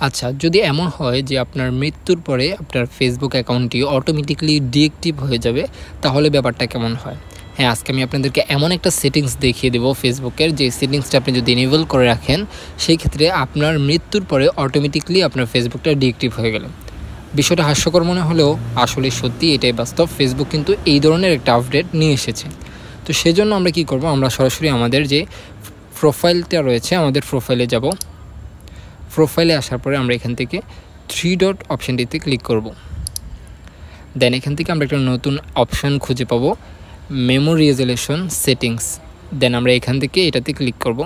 আচ্ছা, যদি এমন হয় যে আপনার মৃত্যুর পরে আপনার ফেসবুক অ্যাকাউন্টটি অটোমেটিক্যালি ডিএক্টিভ হয়ে যাবে, তাহলে ব্যাপারটা কেমন হয়? হ্যাঁ, আজকে আমি আপনাদেরকে এমন একটা সেটিংস দেখিয়ে দেবো ফেসবুকের, যে সেটিংসটা আপনি যদি এনেবল করে রাখেন, সেই ক্ষেত্রে আপনার মৃত্যুর পরে অটোমেটিক্যালি আপনার ফেসবুকটা ডিএক্টিভ হয়ে গেল। বিষয়টা হাস্যকর মনে হলেও আসলে সত্যি এটাই বাস্তব। ফেসবুক কিন্তু এই ধরনের একটা আপডেট নিয়ে এসেছে। তো সেজন্য আমরা কি করব, আমরা সরাসরি আমাদের যে প্রোফাইলটা রয়েছে, আমাদের প্রোফাইলে যাব। প্রোফাইলে আসার পরে আমরা এখান থেকে 3 ডট অপশানটিতে ক্লিক করব। দেন এখান থেকে আমরা একটা নতুন অপশান খুঁজে পাবো, মেমোরি রেজুলেশন সেটিংস। দেন আমরা এখান থেকে এটাতে ক্লিক করব।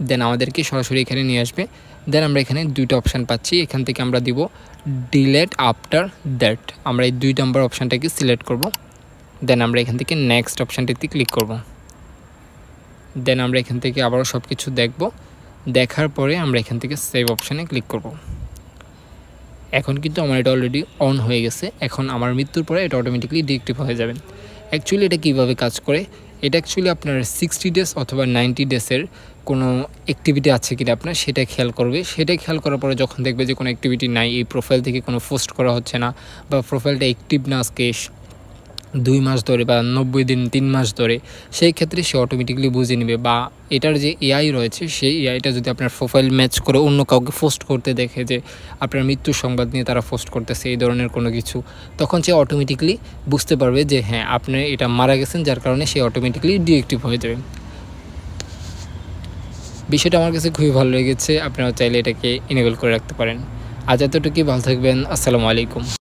দেন আমাদেরকে সরাসরি এখানে নিয়ে আসবে। দেন আমরা এখানে 2টা অপশান পাচ্ছি, এখান থেকে আমরা দিব ডিলেট আফটার দ্যাট। আমরা এই 2 নম্বর অপশানটাকে সিলেক্ট করব। দেন আমরা এখান থেকে নেক্সট অপশানটিতে ক্লিক করব। দেন আমরা এখান থেকে আবারও সব কিছু দেখব। দেখার পরে আমরা এখান থেকে সেভ অপশানে ক্লিক করব। এখন কিন্তু আমার এটা অলরেডি অন হয়ে গেছে। এখন আমার মৃত্যুর পরে এটা অটোমেটিক্যালি ডিএক্টিভ হয়ে যাবে। অ্যাকচুয়ালি এটা কীভাবে কাজ করে, এটা অ্যাকচুয়ালি আপনার 60 ডেজ অথবা 90 ডেজের কোনো অ্যাক্টিভিটি আছে কিনা আপনার সেটা খেয়াল করবে। সেটাই খেয়াল করার পরে যখন দেখবে যে কোনো অ্যাক্টিভিটি নাই, এই প্রোফাইল থেকে কোনো পোস্ট করা হচ্ছে না, বা প্রোফাইলটা অ্যাক্টিভ না আজকে 2 মাস ধরে বা 90 দিন 3 মাস ধরে, সেই ক্ষেত্রে সে অটোমেটিক্যালি বুঝে নেবে। বা এটার যে এআই রয়েছে, সেই এআইটা যদি আপনার প্রোফাইল ম্যাচ করে অন্য কাউকে পোস্ট করতে দেখে যে আপনার মৃত্যুর সংবাদ নিয়ে তারা পোস্ট করতেছে এই ধরনের কোনো কিছু, তখন সে অটোমেটিক্যালি বুঝতে পারবে যে হ্যাঁ, আপনি এটা মারা গেছেন, যার কারণে সে অটোমেটিক্যালি ডিএক্টিভ হয়ে যাবে। বিষয়টা আমার কাছে খুবই ভালো লেগেছে। আপনারা চাইলে এটাকে এনেবল করে রাখতে পারেন। আজ এতটুকুই, ভালো থাকবেন। আসসালামু আলাইকুম।